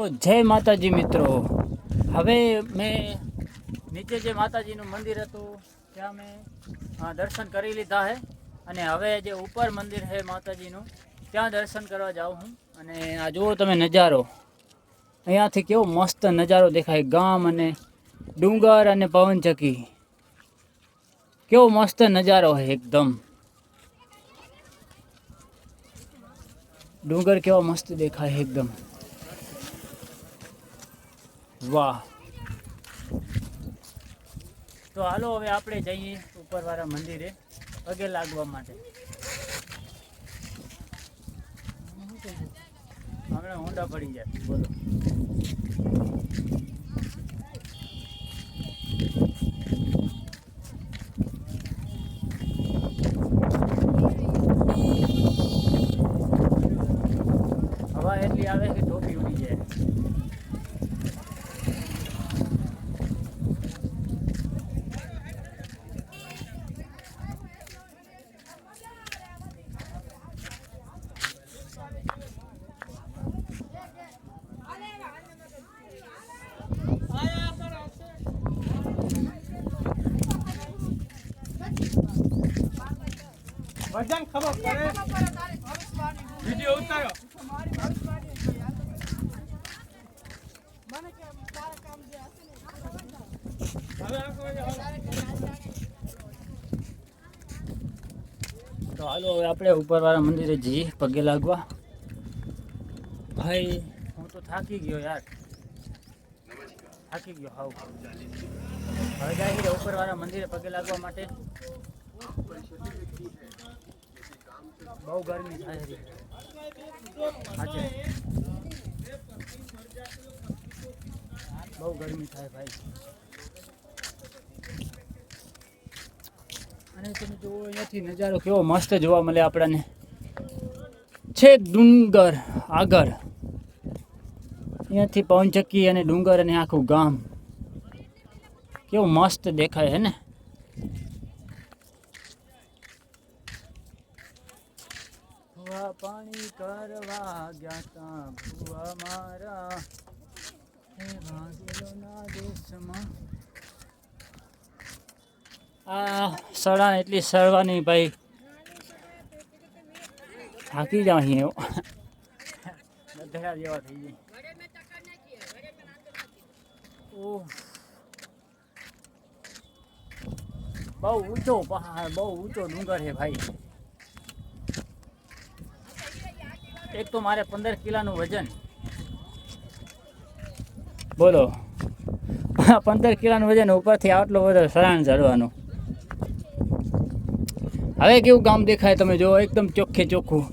જય માતાજી મિત્રો, હવે મેં નીચે જે માતાજીનું મંદિર હતું ત્યાં મેં દર્શન કરી લીધા છે અને હવે જે ઉપર મંદિર છે માતાજીનું ત્યાં દર્શન કરવા જાઉં હું. અને આ જુઓ તમે નજારો, અહીંયાથી કેવો મસ્ત નજારો દેખાય, ગામ અને ડુંગર અને પવનચક્કી, કેવો મસ્ત નજારો છે એકદમ. ડુંગર કેવા મસ્ત દેખાય એકદમ, વાહ. તો હાલો હવે આપણે જઈએ ઉપરવાળા મંદિરે પગે લાગવા માટે. હમણાં ઊંડા પડી જાય, બોલો. હવા એટલી આવે કે ટોપી ઉડી જાય. વજન ખબર પડે, વિડિયો ઉતારો. તો હાલો હવે આપણે ઉપરવાળા મંદિરે જઈએ પગે લાગવા. ભાઈ હું તો થાકી ગયો યાર, થાકી ગયો હાવ. હવે જાય ઉપરવાળા મંદિરે પગે લાગવા માટે. બહુ ગરમી થાય છે આજે, બહુ ગરમી થાય ભાઈ. અને તમે જુઓ અહીંયાથી નજારો કેવો મસ્ત જોવા મળે આપણને, છેક ડુંગર આગળ, અહીંયાથી પવનચક્કી અને ડુંગર અને આખું ગામ કેવું મસ્ત દેખાય હે ને. પાણી કરવા ગયા તા ભુવા મારા, હે ભાગેલોના દેશમાં. આ સળા એટલી સળવાની ભાઈ, થાકી જાવ અહીં ગધેડા જેવા થઈ જાય. ઓહ, બહુ ઊંચો પહાડ, બહુ ઊંચો ડુંગર છે ભાઈ. એક તો મારે 15 કિલોનું વજન, બોલો. 15 કિલોનું વજન ઉપરથી આટલો બધો સરાણ ચડવાનું. હવે કેવું ગામ દેખાય તમે જો, એકદમ ચોખ્ખે ચોખ્ખું.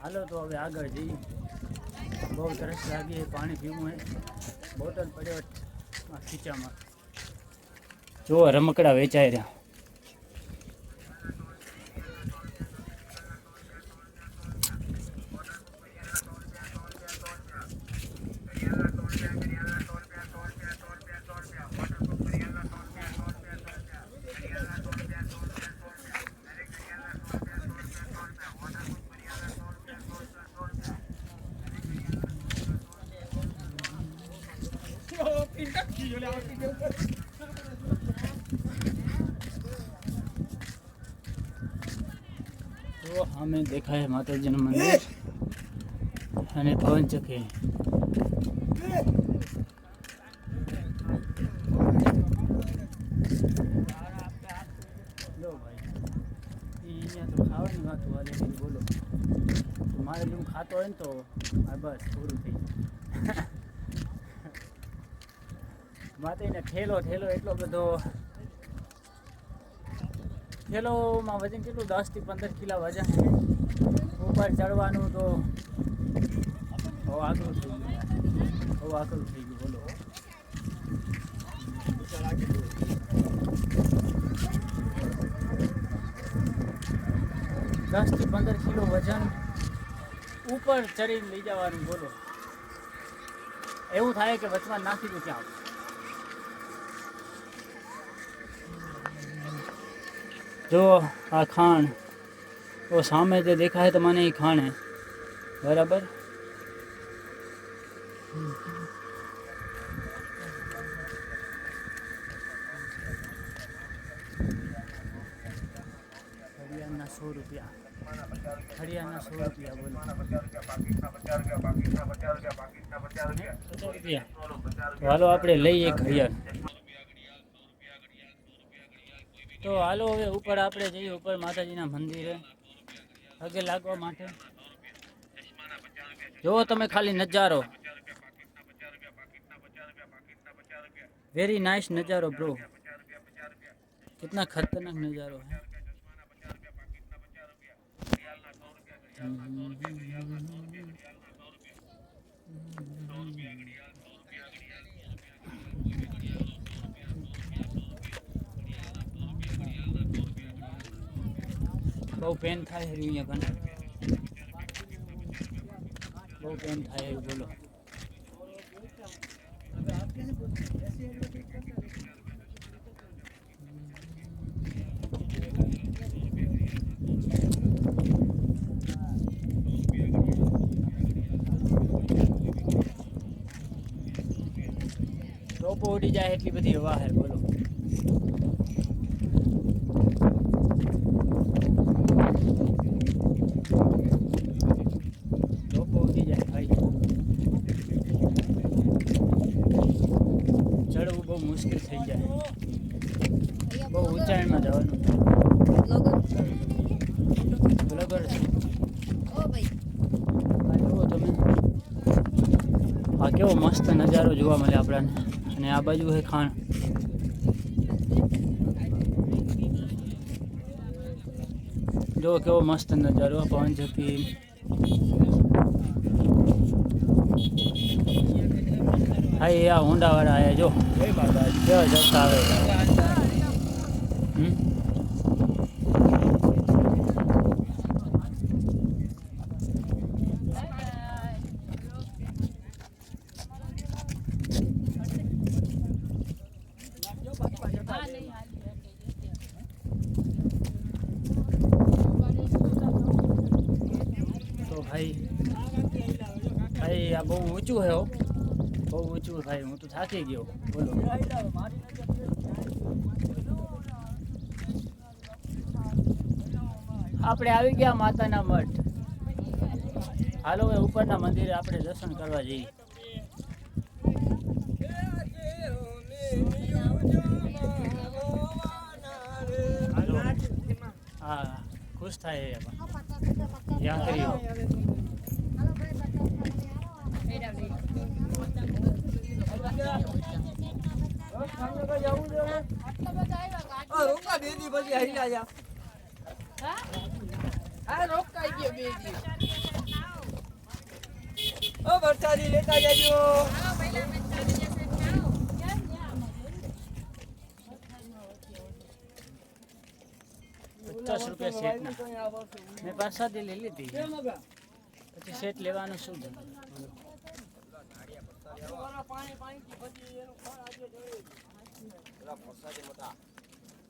હાલો તો હવે આગળ જઈએ. બહુ તરસ લાગી, પાણી પીવું હોય, બોટલ પડ્યો ખીચામાં. જો રમકડા વેચાઈ રહ્યા. તો અમે દેખાય માતાજીનું મંદિર અને પવનચક્કી. લો ભાઈ, અહીંયા તો ખાવાની વાત વાલે બોલો. મારે જેવું ખાતો હોય ને તો આ બસ પૂરું થઈ જાય. માતાજીને ઠેલો એટલો બધો, ઠેલોમાં વજન કેટલું, 10 થી 15 કિલો વજન. ઉપર ચડવાનું તો બહુ આકરું થઈ ગયું, બહુ આકરું થઈ ગયું બોલો. 10 થી 15 કિલો વજન ઉપર ચડીને લઈ જવાનું બોલો. એવું થાય કે વચમાં નાખી દઉં ક્યાં. જો આ ખાણ તો સામે જે દેખાય તો મને એ ખાણ હે બરાબર. હરિયાના 100 રૂપિયા, હરિયાના 100 રૂપિયા બોલો. 50 રૂપિયા. તો હાલો આપણે લઈએ ઘડિયાળ. તો હાલો હવે ઉપર આપણે જઈએ, ઉપર માતાજીના મંદિરે પગે લાગવા માટે. જુઓ તમે ખાલી નજારો, વેરી नाइस नज़ारो ब्रो, कितना खतरनाक नज़ारो है। બહુ પેન થાય છે અહીંયા કને, બહુ પેન થાય છે બોલો. ટોપો ઉડી જાય એટલી બધી હવા છે બોલો. ટોપો ઉડી જાય ભાઈ, ચડવું બહુ મુશ્કેલ થઈ જાય, બહુ ઊંચાઈમાં જવાનું. બરાબર છે. જુઓ તમે, આ કેવો મસ્ત નજારો જોવા મળે આપણને. અને આ બાજુ છે ખાણ. જો કેવો મસ્ત નજારો, પવન ઝકી. હા આ હોન્ડા વાળા આયા જો કેવા જતા આવે. તો ભાઈ આ બહુ ઊંચું છે, બહુ ઊંચું ભાઈ. હું તો થાકી ગયો બોલો. આપણે આવી ગયા માતાના મઠ. હાલો હવે ઉપરના મંદિરે આપણે દર્શન કરવા જઈએ. હા ખુશ થાય યા કર્યો. રોકા બેદી પછી આવી ગયા. હા રોકાઈ ગયો બેદી. ઓ વરસાદી લેતા જાજો. 50 રૂપિયા સેટના. મેં પ્રસાદી લઈ લીધી, પછી સેટ લેવાનું શું છે?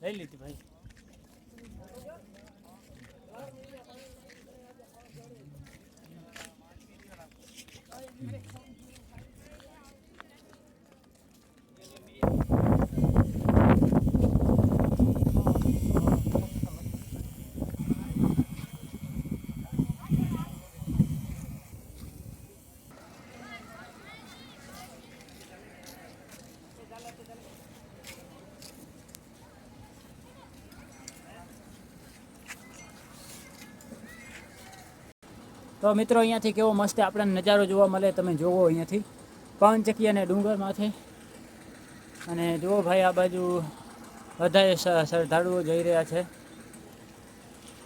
લઈ લીધી ભાઈ. તો મિત્રો અહીંયાથી કેવો મસ્ત આપણને નજારો જોવા મળે, તમે જોવો અહીંયાથી પવનચક્કી અને ડુંગરમાંથી. અને જુઓ ભાઈ આ બાજુ બધાએ શ્રદ્ધાળુઓ જઈ રહ્યા છે.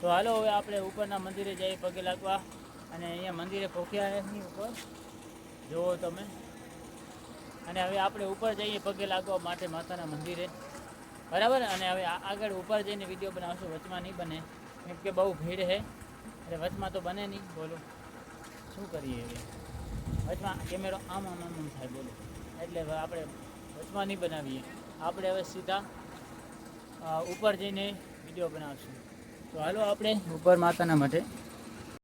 તો હાલો હવે આપણે ઉપરના મંદિરે જઈએ પગે લાગવા. અને અહીંયા મંદિરે પહોંચ્યા એની ઉપર જુઓ તમે. અને હવે આપણે ઉપર જઈએ પગે લાગવા માટે માતાના મંદિરે, બરાબર. અને હવે આગળ ઉપર જઈને વિડીયો બનાવશું, વચમાં નહીં બને કેમ કે બહુ ભીડ છે. એટલે વચમાં તો બને નહીં, બોલો શું કરીએ હવે? વચમાં કેમેરો આમ આમ આમ આમ થાય, બોલો. એટલે હવે આપણે વચમાં નહીં બનાવીએ, આપણે હવે સીધા ઉપર જઈને વિડીયો બનાવશું. તો હાલો આપણે ઉપર માતાના માટે